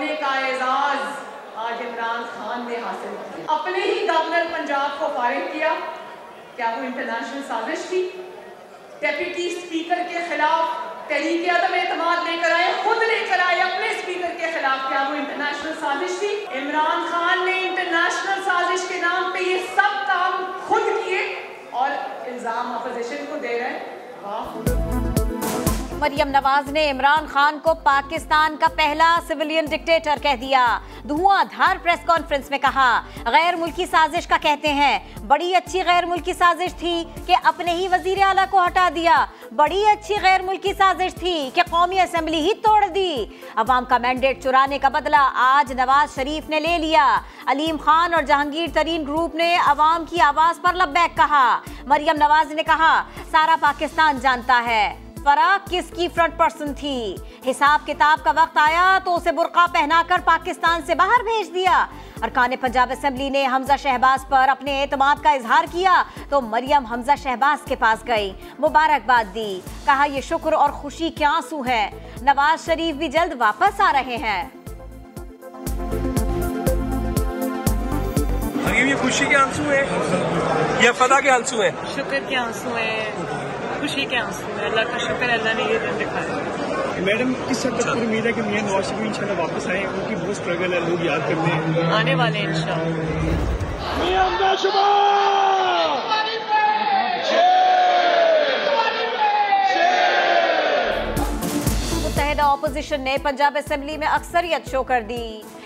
होने का एजाज आज इमरान खान ने हासिल किया। अपने ही गवर्नर पंजाब को फारिग किया, क्या वो इंटरनेशनल साजिश थी? डेप्यूटी स्पीकर के खिलाफ तहरीक अदम एतमाद लेकर आए, खुद लेकर आए अपने स्पीकर के खिलाफ, क्या वो इंटरनेशनल साजिश थी? इमरान खान ने इंटरनेशनल साजिश के नाम पे ये सब काम खुद किए और इल्जाम अपोजिशन को दे रहे हैं। वाह। मरियम नवाज ने इमरान खान को पाकिस्तान का पहला सिविलियन डिक्टेटर कह दिया। धुआंधार प्रेस कॉन्फ्रेंस में कहा, गैर मुल्की साजिश का कहते हैं। बड़ी अच्छी गैर मुल्की साजिश थी कि अपने ही वजीर आला को हटा दिया। बड़ी अच्छी गैर मुल्की साजिश थी कि कौमी असेंबली ही तोड़ दी। अवाम का मैंडेट चुराने का बदला आज नवाज शरीफ ने ले लिया। अलीम खान और जहांगीर तरीन ग्रुप ने अवाम की आवाज पर लब्बैक कहा। मरियम नवाज ने कहा, सारा पाकिस्तान जानता है फराक किसकी फ्रंट पर्सन थी। हिसाब किताब का वक्त आया तो उसे बुर्का पहनाकर पाकिस्तान से बाहर भेज दिया। अरकान पंजाब असेंबली ने हमजा शहबाज पर अपने एतमाद का इजहार किया तो मरियम हमजा शहबाज के पास गई, मुबारकबाद दी। कहा, ये शुक्र और खुशी के आंसू हैं। नवाज शरीफ भी जल्द वापस आ रहे हैं। ये खुशी के आंसू हैं या फदा के आंसू हैं? शुक्र के आंसू हैं, खुशी के आंसू हैं। अल्लाह का शुक्र, अल्लाह ने ये दिन दिखाया। मैडम, किस हद तक उम्मीद है कि मियां नवाज शरीफ इंशाल्लाह वापस आए? उनकी बहुत स्ट्रगल है, लोग याद करते हैं। आने वाले इंशाल्लाह। मुत्तहिदा ऑपोजिशन ने पंजाब असेंबली में अक्सरियत शो कर दी।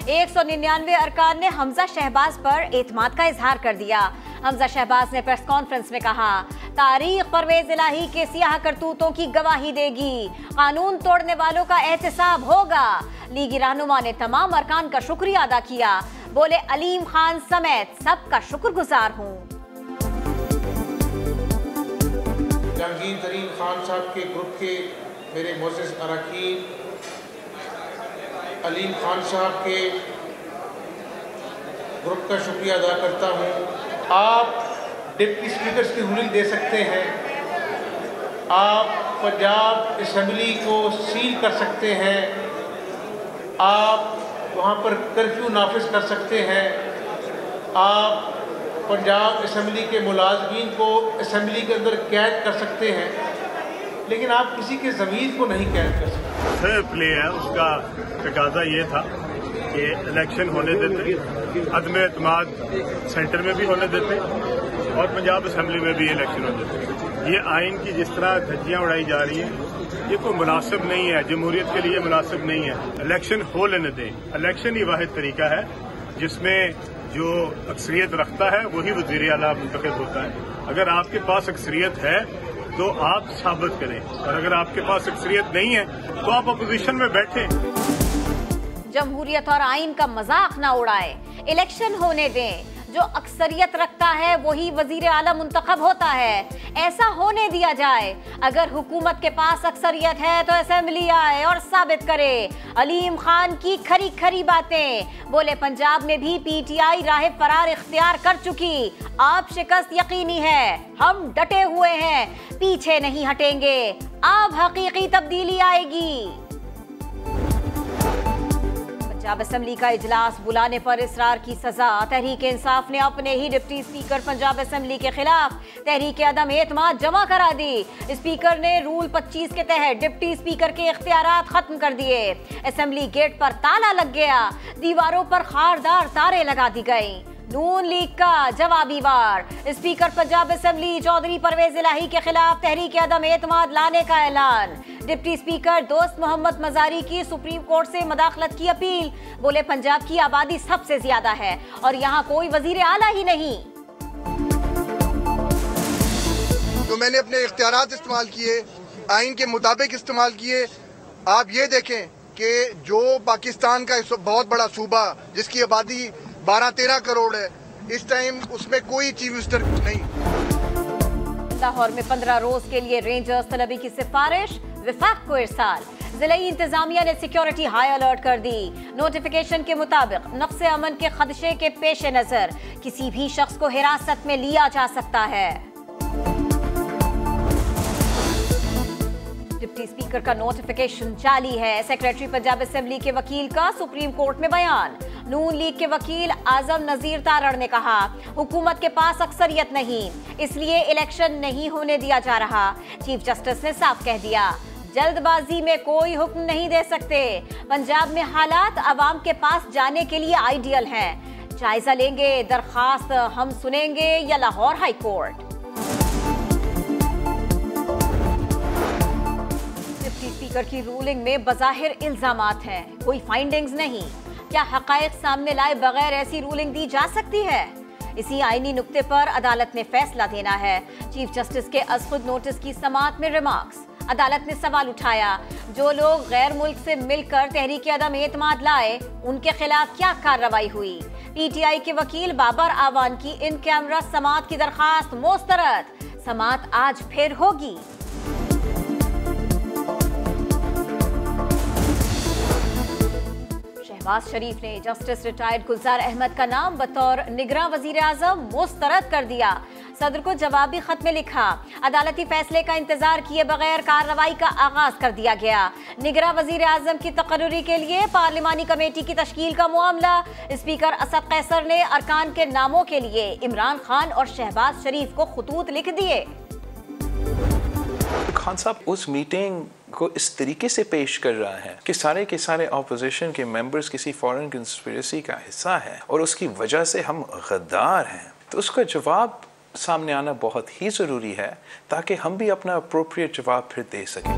199 अरकान ने हमजा शहबाज पर एतमाद का इजहार कर दिया। हमजा शहबाज ने प्रेस कॉन्फ्रेंस में कहा, तारीख परवेज इलाही के सियाह करतूतों की गवाही देगी। कानून तोड़ने वालों का एहतसाब होगा। लीगी रहनुमा ने तमाम अरकान का शुक्रिया अदा किया। बोले, अलीम खान समेत सबका शुक्रगुजार हूँ। जहांगीर तरीन खान साहब के ग्रुप के मेरे मोअज़्ज़िज़ अरकान, अलीम खान साहब के ग्रुप का शुक्रिया अदा करता हूँ। आप डिप्टी स्पीकर्स की रूलिंग दे सकते हैं, आप पंजाब असेंबली को सील कर सकते हैं, आप वहाँ पर कर्फ्यू नाफिज कर सकते हैं, आप पंजाब असेंबली के मुलाजमीन को असेंबली के अंदर कैद कर सकते हैं, लेकिन आप किसी के ज़मीर को नहीं कैद कर सकते। फेयर प्ले है, उसका तकाजा ये था कि इलेक्शन होने देते, अदम एतमाद सेंटर में भी होने देते और पंजाब असेंबली में भी इलेक्शन होने देते। ये आइन की जिस तरह धज्जियां उड़ाई जा रही हैं, ये कोई मुनासिब नहीं है, जमहूरियत के लिए मुनासिब नहीं है। इलेक्शन हो लेने दें। इलेक्शन ही वाहिद तरीका है जिसमें जो अक्सरियत रखता है वही वज़ीर आला मुंतखब होता है। अगर आपके पास अक्सरियत है तो आप साबित करें, और अगर आपके पास अक्सरियत नहीं है तो आप अपोजिशन में बैठे। जमहूरियत और आइन का मजाक ना उड़ाए। इलेक्शन होने दें। जो अक्सरियत रखता है वही वजीर आला मुंतखब होता है, ऐसा होने दिया जाए। अगर हुकूमत के पास अक्सरियत है तो असेंबली आए और साबित करे। अलीम खान की खरी खरी बातें। बोले, पंजाब में भी पीटीआई राह फरार इख्तियार कर चुकी। आप शिकस्त यकीनी है, हम डटे हुए हैं, पीछे नहीं हटेंगे। अब हकीकी तब्दीली आएगी। पंजाब असेंबली का इजलास बुलाने पर इसरार की सजा। तहरीक इंसाफ ने अपने ही डिप्टी स्पीकर पंजाब असेंबली के खिलाफ तहरीक अदम एतमाद जमा करा दी। स्पीकर ने रूल 25 के तहत डिप्टी स्पीकर के इख्तियारात खत्म कर दिए। असेंबली गेट पर ताला लग गया, दीवारों पर खारदार तारे लगा दी गई। नून लीग का जवाबी वार। स्पीकर पंजाब असेंबली चौधरी परवेज इलाही के खिलाफ तहरीक अदम एतमाद लाने का ऐलान। डिप्टी स्पीकर दोस्त मोहम्मद मजारी की सुप्रीम कोर्ट से मदाखलत की अपील। बोले, पंजाब की आबादी सबसे ज्यादा है और यहाँ कोई वजीर आला ही नहीं। तो मैंने अपने इख्तियारात इस्तेमाल किए, आइन के मुताबिक इस्तेमाल किए। आप ये देखें कि जो पाकिस्तान का बहुत बड़ा सूबा जिसकी आबादी 12-13 करोड़ है, इस टाइम उसमें कोई चीफ मिनिस्टर नहीं। लाहौर में 15 रोज के लिए रेंजर्स तलबी की सिफारिश, विफाक को इरसाल। जिलाई इंतजामिया ने सिक्योरिटी हाई अलर्ट कर दी। नोटिफिकेशन के मुताबिक नक्शे अमन के खदशे के पेश नजर किसी भी शख्स को हिरासत में लिया जा सकता है। डिप्टी स्पीकर का नोटिफिकेशन जारी है। सेक्रेटरी पंजाब असेंबली के वकील का सुप्रीम कोर्ट में बयान। नून लीग के वकील आजम नजीर तारड़ ने कहा, हुकूमत के पास अक्सरियत नहीं, इसलिए इलेक्शन नहीं होने दिया जा रहा। चीफ जस्टिस ने साफ कह दिया, जल्दबाजी में कोई हुक्म नहीं दे सकते। पंजाब में हालात अवाम के पास जाने के लिए आइडियल हैं। जायजा लेंगे, दरखास्त हम सुनेंगे या Lahore high court. Deputy speaker की रूलिंग में बज़ाहिर इल्जामात हैं, कोई फाइंडिंग्स नहीं। क्या हक़ाइक़ सामने लाए बगैर ऐसी रूलिंग दी जा सकती है? इसी आईनी नुक्ते पर अदालत ने फैसला देना है। चीफ जस्टिस के अज़खुद नोटिस की समाअत में रिमार्क्स। अदालत ने सवाल उठाया, जो लोग गैर मुल्क से मिलकर तहरीक अदम एतमाद लाए, उनके खिलाफ क्या कार्रवाई हुई? पीटीआई के वकील बाबर आवान की इन कैमरा समाअत की दरखास्त मुस्तरद। समाअत आज फिर होगी। शहबाज शरीफ ने जस्टिस रिटायर्ड गुलजार अहमद का नाम बतौर निगरां वजीर आजम मुस्तरद कर दिया। सदर को जवाबी खत में लिखा, अदालती फैसले का इंतजार किए बगैर कार्रवाई का आगाज कर दिया गया। निगरां वजीर आजम की तकर्रुरी के लिए पार्लिमानी कमेटी की तश्कील का मामला। स्पीकर असद कैसर ने अरकान के नामों के लिए इमरान खान और शहबाज शरीफ को खुतूत लिख दिए। खान साहब उस मीटिंग को इस तरीके से पेश कर रहा है कि सारे के सारे ऑपोजिशन के मेंबर्स किसी फॉरेन कंस्पिरेसी का हिस्सा हैं और उसकी वजह से हम गद्दार हैं, तो उसका जवाब सामने आना बहुत ही ज़रूरी है ताकि हम भी अपना अप्रोप्रिएट जवाब फिर दे सकें।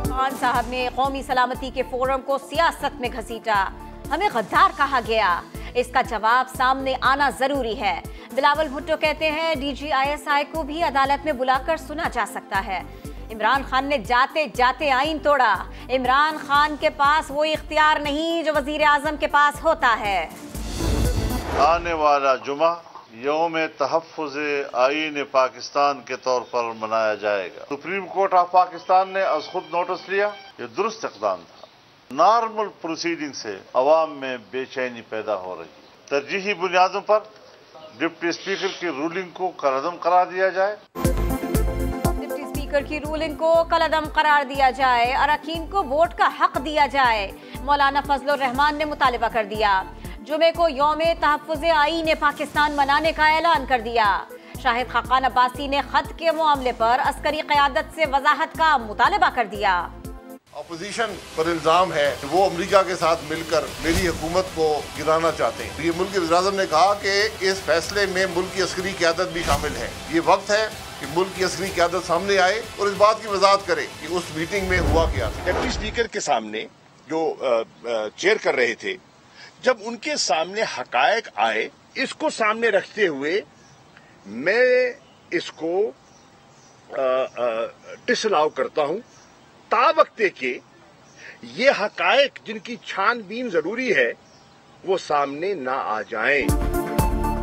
खान साहब ने कौमी सलामती के फोरम को सियासत में घसीटा, हमें गद्दार कहा गया, इसका जवाब सामने आना जरूरी है। बिलावल भुट्टो कहते हैं, DGISI को भी अदालत में बुलाकर सुना जा सकता है। इमरान खान ने जाते जाते आइन तोड़ा। इमरान खान के पास वो इख्तियार नहीं जो वजीर आजम के पास होता है। आने वाला जुमा यौम तहफ़्फ़ुज़ आईन पाकिस्तान के तौर पर मनाया जाएगा। सुप्रीम कोर्ट ऑफ पाकिस्तान ने अज़खुद नोटिस लिया, ये दुरुस्त इक़दाम था। नॉर्मल प्रोसीडिंग से अवाम में बेचैनी पैदा हो रही है। तरजीही बुनियादों पर डिप्टी स्पीकर की रूलिंग को कलअदम करार दिया जाए। डिप्टी स्पीकर की रूलिंग को कलअदम करार दिया जाए, अरकान को वोट का हक दिया जाए। मौलाना फजलुर रहमान ने मुतालिबा कर दिया। जुमे को यौम तहफ़्फ़ुज़ आईन पाकिस्तान मनाने का ऐलान कर दिया। शाहिद खाकान अब्बासी ने खत के मामले पर अस्करी क़यादत से वजाहत का मुतालिबा कर दिया। अपोजिशन पर इल्जाम है कि वो अमेरिका के साथ मिलकर मेरी हुकूमत को गिराना चाहते हैं। ये मुल्क के वज़ीर-ए-आज़म ने कहा कि इस फैसले में मुल्क की अस्करी क़यादत भी शामिल है। ये वक्त है कि मुल्क की अस्करी क़यादत सामने आए और इस बात की वजाहत करे कि उस मीटिंग में हुआ क्या था। डिप्टी स्पीकर के सामने जो चेयर कर रहे थे, जब उनके सामने हकायक आए, इसको सामने रखते हुए मैं इसको डिसअलाउ करता हूं, तावक्ते के ये हकायक जिनकी छानबीन जरूरी है वो सामने ना आ जाएं।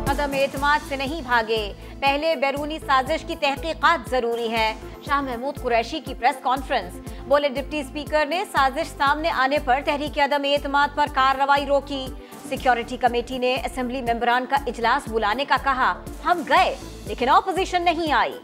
अदम एतमाद से नहीं भागे, पहले बैरूनी साजिश की तहकीकात जरूरी है। शाह महमूद कुरैशी की प्रेस कॉन्फ्रेंस। बोले, डिप्टी स्पीकर ने साजिश सामने आने पर तहरीक अदम एतमाद पर कार्रवाई रोकी। सिक्योरिटी कमेटी ने असेंबली मेंबरान का इजलास बुलाने का कहा, हम गए लेकिन ऑपोजिशन नहीं आई।